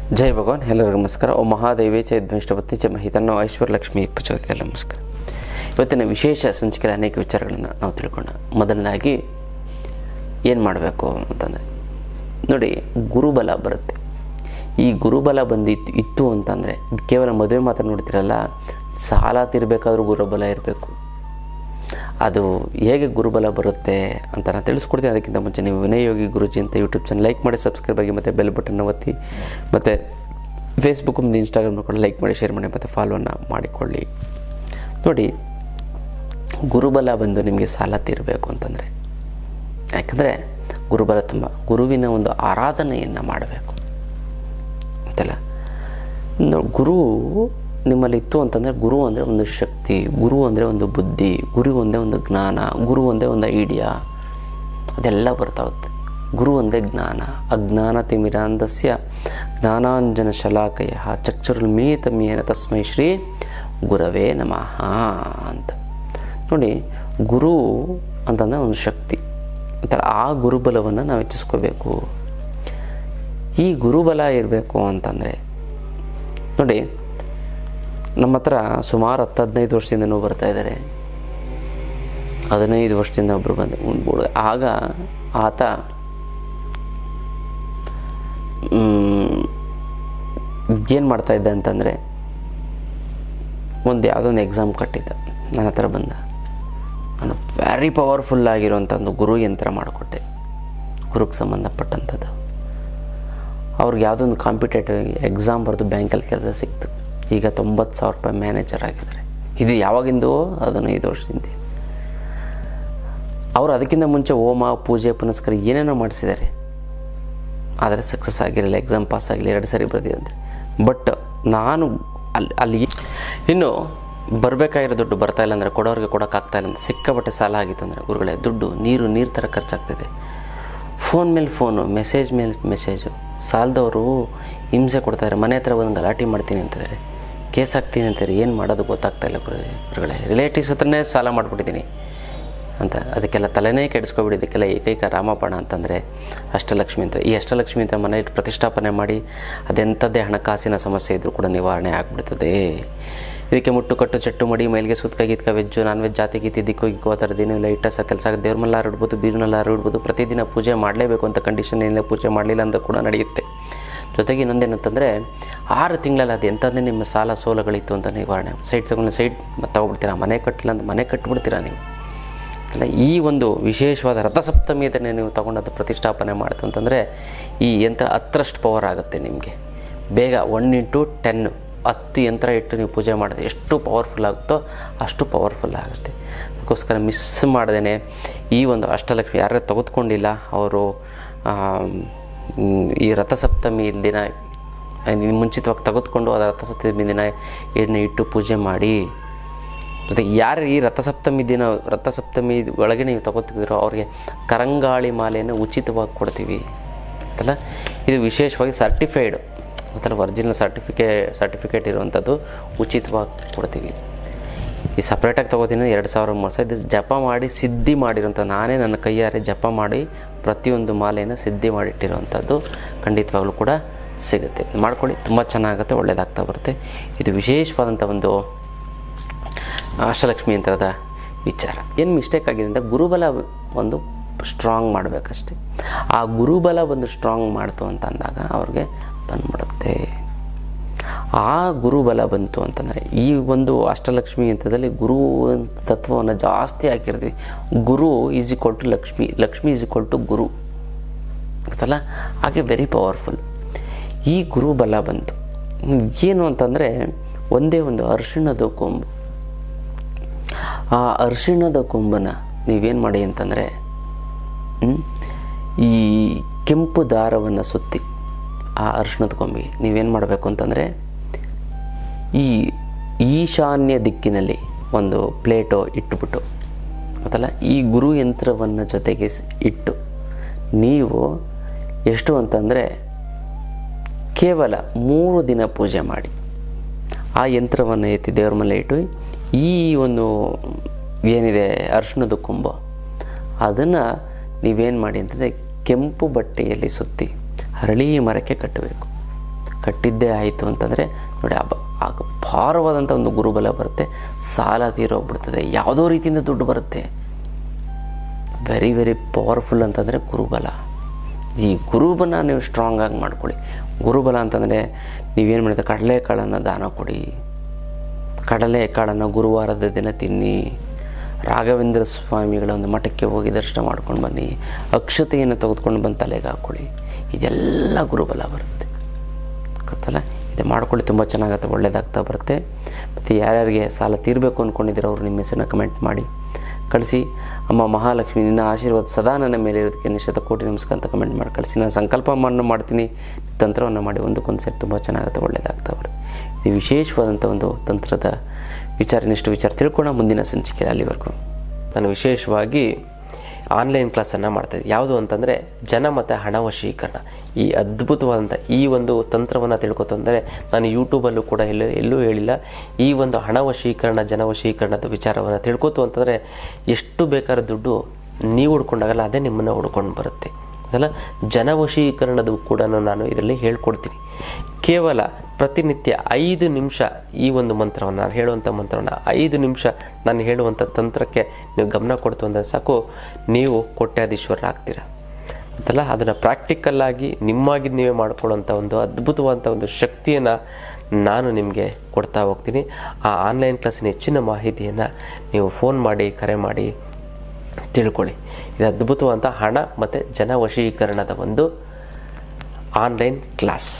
ಜೈ ಭಗವಾನ್. ಎಲ್ಲರಿಗೂ ನಮಸ್ಕಾರ. ಓ ಮಹಾದೇವಿ ಚ ದ್ವೇಷ್ಟಪತಿ ಚ ಮಹಿತನ್ನೋ ಐಶ್ವರ್ಯಲಕ್ಷ್ಮಿ ಪ್ರಚೋದಿತ. ನಮಸ್ಕಾರ. ಇವತ್ತಿನ ವಿಶೇಷ ಸಂಚಿಕೆಯ ಅನೇಕ ವಿಚಾರಗಳನ್ನು ನಾವು ತಿಳ್ಕೊಳ್ಳೋಣ. ಮೊದಲನೇದಾಗಿ ಏನು ಮಾಡಬೇಕು ಅಂತಂದರೆ, ನೋಡಿ, ಗುರುಬಲ ಬರುತ್ತೆ. ಈ ಗುರುಬಲ ಇತ್ತು ಅಂತಂದರೆ ಕೇವಲ ಮದುವೆ ಮಾತ್ರ ನೋಡ್ತಿರಲ್ಲ, ಸಾಲ ತೀರಬೇಕಾದ್ರೂ ಗುರುಬಲ ಇರಬೇಕು. ಅದು ಹೇಗೆ ಗುರುಬಲ ಬರುತ್ತೆ ಅಂತ ನಾನು ತಿಳಿಸ್ಕೊಡ್ತೀನಿ. ಅದಕ್ಕಿಂತ ಮುಂಚೆ ನೀವು ವಿನಯ್ ಯೋಗಿ ಗುರುಜಿ ಅಂತ ಯೂಟ್ಯೂಬ್ ಚಾನಲ್ ಲೈಕ್ ಮಾಡಿ, ಸಬ್ಸ್ಕ್ರೈಬ್ ಆಗಿ, ಮತ್ತು ಬೆಲ್ ಬಟನ್ನ ಒತ್ತಿ, ಮತ್ತು ಫೇಸ್ಬುಕ್ ಮತ್ತು ಇನ್ಸ್ಟಾಗ್ರಾಮ್ನ ಕೂಡ ಲೈಕ್ ಮಾಡಿ, ಶೇರ್ ಮಾಡಿ, ಮತ್ತು ಫಾಲೋವನ್ನು ಮಾಡಿಕೊಳ್ಳಿ. ನೋಡಿ, ಗುರುಬಲ ನಿಮಗೆ ಸಾಲ ತೀರಬೇಕು ಅಂತಂದರೆ, ಯಾಕಂದರೆ ಗುರುಬಲ ಗುರುವಿನ ಒಂದು ಆರಾಧನೆಯನ್ನು ಮಾಡಬೇಕು ಅಂತಲ್ಲ. ಗುರು ನಿಮ್ಮಲ್ಲಿ ಇತ್ತು ಅಂತಂದರೆ, ಗುರು ಅಂದರೆ ಒಂದು ಶಕ್ತಿ, ಗುರು ಅಂದರೆ ಒಂದು ಬುದ್ಧಿ, ಗುರು ಒಂದೇ ಒಂದು ಜ್ಞಾನ, ಗುರು ಒಂದೇ ಒಂದು ಐಡಿಯಾ, ಅದೆಲ್ಲ ಬರ್ತಾಗುತ್ತೆ. ಗುರು ಒಂದೇ ಜ್ಞಾನ. ಅಜ್ಞಾನ ತಿಮಿರಾಂಧಸ್ಯ ಜ್ಞಾನಾಂಜನ ಶಲಾಕಯ ಚಕ್ಷುರ್ಮೀತಮಿಯೇನ ತಸ್ಮೈ ಶ್ರೀ ಗುರವೇ ನಮಃ ಅಂತ. ನೋಡಿ, ಗುರು ಅಂತಂದರೆ ಒಂದು ಶಕ್ತಿ ಅಂತಾರೆ. ಆ ಗುರುಬಲವನ್ನು ನಾವು ಹೆಚ್ಚಿಸ್ಕೋಬೇಕು. ಈ ಗುರುಬಲ ಇರಬೇಕು ಅಂತಂದರೆ, ನೋಡಿ, ನಮ್ಮ ಹತ್ರ ಸುಮಾರು 10-15 ವರ್ಷದಿಂದನೂ ಬರ್ತಾಯಿದ್ದಾರೆ. 15 ವರ್ಷದಿಂದ ಒಬ್ಬರು ಬಂದು ಆಗ ಆತ ಏನು ಮಾಡ್ತಾಯಿದ್ದ ಅಂತಂದರೆ, ಯಾವುದೋ ಒಂದು ಎಕ್ಸಾಮ್ ಕಟ್ಟಿದ್ದ. ನನ್ನ ಹತ್ರ ಬಂದ, ನಾನು ವೆರಿ ಪವರ್ಫುಲ್ ಆಗಿರುವಂಥ ಒಂದು ಗುರು ಯಂತ್ರ ಮಾಡಿಕೊಟ್ಟೆ, ಗುರುಗೆ ಸಂಬಂಧಪಟ್ಟಂಥದ್ದು. ಅವ್ರಿಗೆ ಯಾವುದೋ ಒಂದು ಕಾಂಪಿಟೇಟಿವ್ ಎಕ್ಸಾಮ್ ಬರೆದು ಬ್ಯಾಂಕಲ್ಲಿ ಕೆಲಸ ಸಿಕ್ತು. ಈಗ 90,000 ರೂಪಾಯಿ ಮ್ಯಾನೇಜರ್ ಆಗಿದ್ದಾರೆ. ಇದು ಯಾವಾಗಿಂದೋ 15 ವರ್ಷದಿಂದ. ಅವರು ಅದಕ್ಕಿಂತ ಮುಂಚೆ ಹೋಮ ಪೂಜೆ ಪುನಸ್ಕಾರ ಏನೇನೋ ಮಾಡಿಸಿದ್ದಾರೆ, ಆದರೆ ಸಕ್ಸಸ್ ಆಗಿರಲಿಲ್ಲ. ಎಕ್ಸಾಮ್ ಪಾಸ್ ಆಗಿಲ್ಲ, 2 ಸರಿ ಬರೆದಿದ್ದಂತೆ. ಬಟ್ ನಾನು ಅಲ್ಲಿ ಇನ್ನು ಬರಬೇಕಾಗಿರೋ ದುಡ್ಡು ಬರ್ತಾಯಿಲ್ಲ ಅಂದರೆ, ಕೊಡೋರಿಗೆ ಕೊಡೋಕ್ಕಾಗ್ತಾಯಿಲ್ಲ ಅಂತ ಸಿಕ್ಕಾಪಟ್ಟೆ ಸಾಲ ಆಗಿತ್ತು ಅಂದರೆ, ಗುರುಗಳೇ, ದುಡ್ಡು ನೀರು ಥರ ಖರ್ಚಾಗ್ತಿದೆ. ಫೋನ್ ಮೇಲೆ ಫೋನು, ಮೆಸೇಜ್ ಮೇಲೆ ಮೆಸೇಜು. ಸಾಲದವರು ಹಿಂಸೆ ಕೊಡ್ತಾರೆ. ಮನೆ ಹತ್ರ ಒಂದು ಗಲಾಟೆ ಮಾಡ್ತೀನಿ ಅಂತಿದ್ದಾರೆ, ಕೇಸ್ ಹಾಕ್ತೀನಿ ಅಂತಾರೆ. ಏನು ಮಾಡೋದು ಗೊತ್ತಾಗ್ತಾಯಿಲ್ಲ ಗುರುಗಳೇ. ರಿಲೇಟಿವ್ಸ್ ಹತ್ರನೇ ಸಾಲ ಮಾಡಿಬಿಟ್ಟಿದ್ದೀನಿ ಅಂತ. ಅದಕ್ಕೆಲ್ಲ ತಲೆನೇ ಕೆಡಿಸ್ಕೊಬಿಡಿ. ಇದಕ್ಕೆಲ್ಲ ಏಕೈಕ ರಾಮಬಾಣ ಅಂತಂದರೆ ಅಷ್ಟಲಕ್ಷ್ಮಿ ಅಂತ. ಈ ಅಷ್ಟಲಕ್ಷ್ಮಿ ಅಂತ ಮನೆಯಲ್ಲಿ ಪ್ರತಿಷ್ಠಾಪನೆ ಮಾಡಿ, ಅದೆಂಥದ್ದೇ ಹಣಕಾಸಿನ ಸಮಸ್ಯೆ ಇದ್ದರೂ ಕೂಡ ನಿವಾರಣೆ ಆಗಿಬಿಡ್ತದೆ. ಇದಕ್ಕೆ ಮುಟ್ಟು ಕಟ್ಟು ಚಟ್ಟು ಮಡಿ, ಮೈಲಿಗೆ ಸುತ್ಕ ಗೀತ್ಕ, ವೆಜ್ಜು ನಾನ್ ವೆಜ್, ಜಾತಿ ಗೀತಿ, ದಿಕ್ಕು ಗಿಕ್ಕು ಆ ಥರದ್ದು ಏನಿಲ್ಲ. ಇಟ್ಟ ಕೆಲಸ ದೇವ್ರ ಮಲ್ಲಾರು ಇಡ್ಬೋದು, ಬೀರುನಲ್ಲಾರು ಇಡ್ಬೋದು. ಪ್ರತಿದಿನ ಪೂಜೆ ಮಾಡಲೇಬೇಕು ಅಂತ ಕಂಡೀಷನ್ ಏನಿಲ್ಲ. ಪೂಜೆ ಮಾಡಲಿಲ್ಲ ಅಂತ ಕೂಡ ನಡೆಯುತ್ತೆ. ಜೊತೆಗೆ ಇನ್ನೊಂದೇನಂತಂದರೆ, 6 ತಿಂಗಳಲ್ಲಿ ಅದು ಎಂಥದ್ದೇ ನಿಮ್ಮ ಸಾಲ ಸೋಲಗಳಿತ್ತು ಅಂತ ನಿವಾರಣೆ. ಸೈಟ್ ತಗೊಬಿಡ್ತೀರಾ. ಮನೆ ಕಟ್ಟಿಲ್ಲ ಅಂತ ಮನೆ ಕಟ್ಟಿಬಿಡ್ತೀರಾ ನೀವು ಅಲ್ಲ. ಈ ಒಂದು ವಿಶೇಷವಾದ ರಥಸಪ್ತಮಿಯದನ್ನೇ ನೀವು ತೊಗೊಂಡದ್ದು ಪ್ರತಿಷ್ಠಾಪನೆ ಮಾಡ್ತು ಅಂತಂದರೆ, ಈ ಯಂತ್ರ 10ರಷ್ಟು ಪವರ್ ಆಗುತ್ತೆ ನಿಮಗೆ. ಬೇಗ 1x10 10 ಯಂತ್ರ ಇಟ್ಟು ನೀವು ಪೂಜೆ ಮಾಡಿದ್ರೆ ಎಷ್ಟು ಪವರ್ಫುಲ್ ಆಗುತ್ತೋ ಅಷ್ಟು ಪವರ್ಫುಲ್ ಆಗುತ್ತೆ. ಅದಕ್ಕೋಸ್ಕರ ಮಿಸ್ ಮಾಡ್ದೇ ಈ ಒಂದು ಅಷ್ಟಲಕ್ಷ್ಮಿ ಯಾರೇ ತೆಗೆದುಕೊಂಡಿಲ್ಲ ಅವರು ಈ ರಥಸಪ್ತಮಿ ದಿನ ಮುಂಚಿತವಾಗಿ ತೆಗೆದುಕೊಂಡು ಅದು ರಥಸಪ್ತಮಿ ದಿನ ಏನು ಇಟ್ಟು ಪೂಜೆ ಮಾಡಿ. ಜೊತೆಗೆ ಯಾರು ಈ ರಥಸಪ್ತಮಿ ಒಳಗೆ ನೀವು ತಗೋತಿದ್ದೀರೋ ಅವ್ರಿಗೆ ಕರಂಗಾಳಿ ಮಾಲೆಯನ್ನು ಉಚಿತವಾಗಿ ಕೊಡ್ತೀವಿ ಅಂತಲ್ಲ. ಇದು ವಿಶೇಷವಾಗಿ ಸರ್ಟಿಫೈಡು ಅಥವಾ ಒರಿಜಿನಲ್ ಸರ್ಟಿಫಿಕೇಟ್ ಇರುವಂಥದ್ದು ಉಚಿತವಾಗಿ ಕೊಡ್ತೀವಿ. ಈ ಸಪ್ರೇಟಾಗಿ ತೊಗೋತೀನಿ 2,000-3,000. ಇದು ಜಪ ಮಾಡಿ ಸಿದ್ಧಿ ಮಾಡಿರೋಂಥ, ನಾನೇ ನನ್ನ ಕೈಯಾರೆ ಜಪ ಮಾಡಿ ಪ್ರತಿಯೊಂದು ಮಾಲೆಯನ್ನು ಸಿದ್ಧಿ ಮಾಡಿಟ್ಟಿರೋವಂಥದ್ದು ಖಂಡಿತವಾಗ್ಲೂ ಕೂಡ ಸಿಗುತ್ತೆ. ಮಾಡ್ಕೊಳ್ಳಿ, ತುಂಬ ಚೆನ್ನಾಗುತ್ತೆ, ಒಳ್ಳೆಯದಾಗ್ತಾ ಬರುತ್ತೆ. ಇದು ವಿಶೇಷವಾದಂಥ ಒಂದು ಅಷ್ಟಲಕ್ಷ್ಮಿ ಯಂತ್ರದ ವಿಚಾರ. ಏನು ಮಿಸ್ಟೇಕ್ ಆಗಿದೆ ಅಂತ, ಗುರುಬಲ ಒಂದು ಸ್ಟ್ರಾಂಗ್ ಮಾಡಬೇಕಷ್ಟೆ. ಆ ಗುರುಬಲ ಸ್ಟ್ರಾಂಗ್ ಮಾಡ್ತು ಅಂತ ಅಂದಾಗ ಅವ್ರಿಗೆ ಬಂದ್ಬಿಡುತ್ತೆ. ಆ ಗುರುಬಲ ಬಂತು ಅಂತಂದರೆ, ಈ ಒಂದು ಅಷ್ಟಲಕ್ಷ್ಮಿ ಯಂತ್ರದಲ್ಲಿ ಗುರು ತತ್ವವನ್ನು ಜಾಸ್ತಿ ಹಾಕಿರ್ತೀವಿ. Guru is equal to Lakshmi, Lakshmi is equal to guru ಗೊತ್ತಲ್ಲ. ಹಾಗೆ ವೆರಿ ಪವರ್ಫುಲ್. ಈ ಗುರುಬಲ ಬಂತು ಏನು ಅಂತಂದರೆ, ಒಂದೇ ಒಂದು ಅರಿಶಿಣದ ಕೊಂಬು. ಆ ಅರಿಶಿಣದ ಕೊಂಬನ್ನು ನೀವೇನು ಮಾಡಿ ಅಂತಂದರೆ, ಈ ಕೆಂಪು ದಾರವನ್ನು ಸುತ್ತಿ ಆ ಅರಿಶಿಣದ ಕೊಂಬಿಗೆ ನೀವೇನು ಮಾಡಬೇಕು ಅಂತಂದರೆ, ಈ ಈಶಾನ್ಯ ದಿಕ್ಕಿನಲ್ಲಿ ಒಂದು ಪ್ಲೇಟೋ ಇಟ್ಟುಬಿಟ್ಟು ಗೊತ್ತಲ್ಲ, ಈ ಗುರು ಯಂತ್ರವನ್ನು ಜೊತೆಗೆ ಇಟ್ಟು ನೀವು ಎಷ್ಟು ಅಂತಂದರೆ ಕೇವಲ 3 ದಿನ ಪೂಜೆ ಮಾಡಿ. ಆ ಯಂತ್ರವನ್ನು ಎತ್ತಿ ದೇವ್ರ ಮೇಲೆ ಇಟ್ಟು ಈ ಒಂದು ಏನಿದೆ ಅರಿಶಿಣದ ಕೊಂಬು, ಅದನ್ನು ನೀವೇನು ಮಾಡಿ ಅಂತಂದರೆ ಕೆಂಪು ಬಟ್ಟೆಯಲ್ಲಿ ಸುತ್ತಿ ಹರಳಿ ಮರಕ್ಕೆ ಕಟ್ಟಬೇಕು. ಕಟ್ಟಿದ್ದೇ ಆಯಿತು ಅಂತಂದರೆ ನೋಡಿ ಅಪಾರವಾದಂಥ ಒಂದು ಗುರುಬಲ ಬರುತ್ತೆ, ಸಾಲ ತೀರೋಗ್ಬಿಡ್ತದೆ, ಯಾವುದೋ ರೀತಿಯಿಂದ ದುಡ್ಡು ಬರುತ್ತೆ. ವೆರಿ ವೆರಿ ಪವರ್ಫುಲ್ ಅಂತಂದರೆ ಗುರುಬಲ. ಈ ಗುರುಬಲ ನೀವು ಸ್ಟ್ರಾಂಗಾಗಿ ಮಾಡ್ಕೊಳ್ಳಿ. ಗುರುಬಲ ಅಂತಂದರೆ ನೀವೇನು ಮಾಡಿದ್ರೆ ಕಡಲೆಕಾಳನ್ನು ದಾನ ಕೊಡಿ, ಕಡಲೆಕಾಳನ್ನು ಗುರುವಾರದ ದಿನ ತಿನ್ನಿ, ರಾಘವೇಂದ್ರ ಸ್ವಾಮಿಗಳ ಒಂದು ಮಠಕ್ಕೆ ಹೋಗಿ ದರ್ಶನ ಮಾಡ್ಕೊಂಡು ಬನ್ನಿ, ಅಕ್ಷತೆಯನ್ನು ತೆಗೆದುಕೊಂಡು ಬಂದು ತಲೆಗೆ ಹಾಕ್ಕೊಳ್ಳಿ. ಇದೆಲ್ಲ ಗುರುಬಲ ಬರುತ್ತೆ, ಗೊತ್ತಲ್ಲ? ಇದು ಮಾಡ್ಕೊಳ್ಳಿ, ತುಂಬ ಚೆನ್ನಾಗತ್ತೆ, ಒಳ್ಳೆಯದಾಗ್ತಾ ಬರುತ್ತೆ. ಮತ್ತು ಯಾರ್ಯಾರಿಗೆ ಸಾಲ ತೀರಬೇಕು ಅಂದ್ಕೊಂಡಿದ್ದೀರೋ ಅವರು ನಿಮ್ಮ ಹೆಸರನ್ನ ಕಮೆಂಟ್ ಮಾಡಿ ಕಳಿಸಿ. ಅಮ್ಮ ಮಹಾಲಕ್ಷ್ಮಿ ನಿನ್ನ ಆಶೀರ್ವಾದ ಸದಾ ನನ್ನ ಮೇಲೆ ಇರೋದಕ್ಕೆ ನಿಶ್ಚಿತ ಕೋಟಿ ನಮಸ್ಕಾರ ಅಂತ ಕಮೆಂಟ್ ಮಾಡಿ ಕಳಿಸಿ. ನಾನು ಸಂಕಲ್ಪವನ್ನು ಮಾಡ್ತೀನಿ, ತಂತ್ರವನ್ನು ಮಾಡಿ ಒಂದಕ್ಕೊಂದು ಸೇರಿ ತುಂಬ ಚೆನ್ನಾಗುತ್ತೆ, ಒಳ್ಳೆಯದಾಗ್ತಾ ಬರುತ್ತೆ. ಇದು ವಿಶೇಷವಾದಂಥ ಒಂದು ತಂತ್ರದ ವಿಚಾರ, ಇನ್ನಷ್ಟು ವಿಚಾರ ತಿಳ್ಕೊಳ್ಳೋಣ ಮುಂದಿನ ಸಂಚಿಕೆ. ಅಲ್ಲಿವರೆಗೂ ನಾನು ವಿಶೇಷವಾಗಿ ಆನ್ಲೈನ್ ಕ್ಲಾಸನ್ನು ಮಾಡ್ತಾಯಿದ್ದೆ. ಯಾವುದು ಅಂತಂದರೆ ಜನ ಮತ್ತು ಹಣ ವಶೀಕರಣ. ಈ ಅದ್ಭುತವಾದಂಥ ಈ ಒಂದು ತಂತ್ರವನ್ನು ತಿಳ್ಕೊತಂದರೆ ನಾನು ಯೂಟ್ಯೂಬಲ್ಲೂ ಕೂಡ ಎಲ್ಲೂ ಹೇಳಿಲ್ಲ. ಈ ಒಂದು ಹಣ ವಶೀಕರಣ, ಜನ ವಶೀಕರಣದ ವಿಚಾರವನ್ನು ತಿಳ್ಕೊತು ಅಂತಂದರೆ ಎಷ್ಟು ಬೇಕಾದ ದುಡ್ಡು ನೀವು ಹುಡ್ಕೊಂಡಾಗಲ್ಲ, ಅದೇ ನಿಮ್ಮನ್ನು ಹುಡ್ಕೊಂಡು ಬರುತ್ತೆ. ಅದಲ್ಲ, ಜನವಶೀಕರಣದ ಕೂಡ ನಾನು ಇದರಲ್ಲಿ ಹೇಳ್ಕೊಡ್ತೀನಿ. ಕೇವಲ ಪ್ರತಿನಿತ್ಯ 5 ನಿಮಿಷ ಈ ಒಂದು ಮಂತ್ರವನ್ನು, ನಾನು ಹೇಳುವಂಥ ಮಂತ್ರವನ್ನು 5 ನಿಮಿಷ ನಾನು ಹೇಳುವಂಥ ತಂತ್ರಕ್ಕೆ ನೀವು ಗಮನ ಕೊಡ್ತು ಅಂದರೆ ಸಾಕು, ನೀವು ಕೋಟ್ಯಾಧೀಶ್ವರರಾಗ್ತೀರ ಅಂತಲ್ಲ. ಅದನ್ನು ಪ್ರಾಕ್ಟಿಕಲ್ಲಾಗಿ ನಿಮ್ಮಾಗಿ ನೀವೇ ಮಾಡ್ಕೊಳ್ಳೋಂಥ ಒಂದು ಅದ್ಭುತವಾದಂಥ ಒಂದು ಶಕ್ತಿಯನ್ನು ನಾನು ನಿಮಗೆ ಕೊಡ್ತಾ ಹೋಗ್ತೀನಿ. ಆ ಆನ್ಲೈನ್ ಕ್ಲಾಸಿನ ಹೆಚ್ಚಿನ ಮಾಹಿತಿಯನ್ನು ನೀವು ಫೋನ್ ಮಾಡಿ, ಕರೆ ಮಾಡಿ ತಿಳ್ಕೊಳ್ಳಿ. ಇದು ಅದ್ಭುತವಾದಂಥ ಹಣ ಮತ್ತು ಜನ ವಶೀಕರಣದ ಒಂದು ಆನ್ಲೈನ್ ಕ್ಲಾಸ್.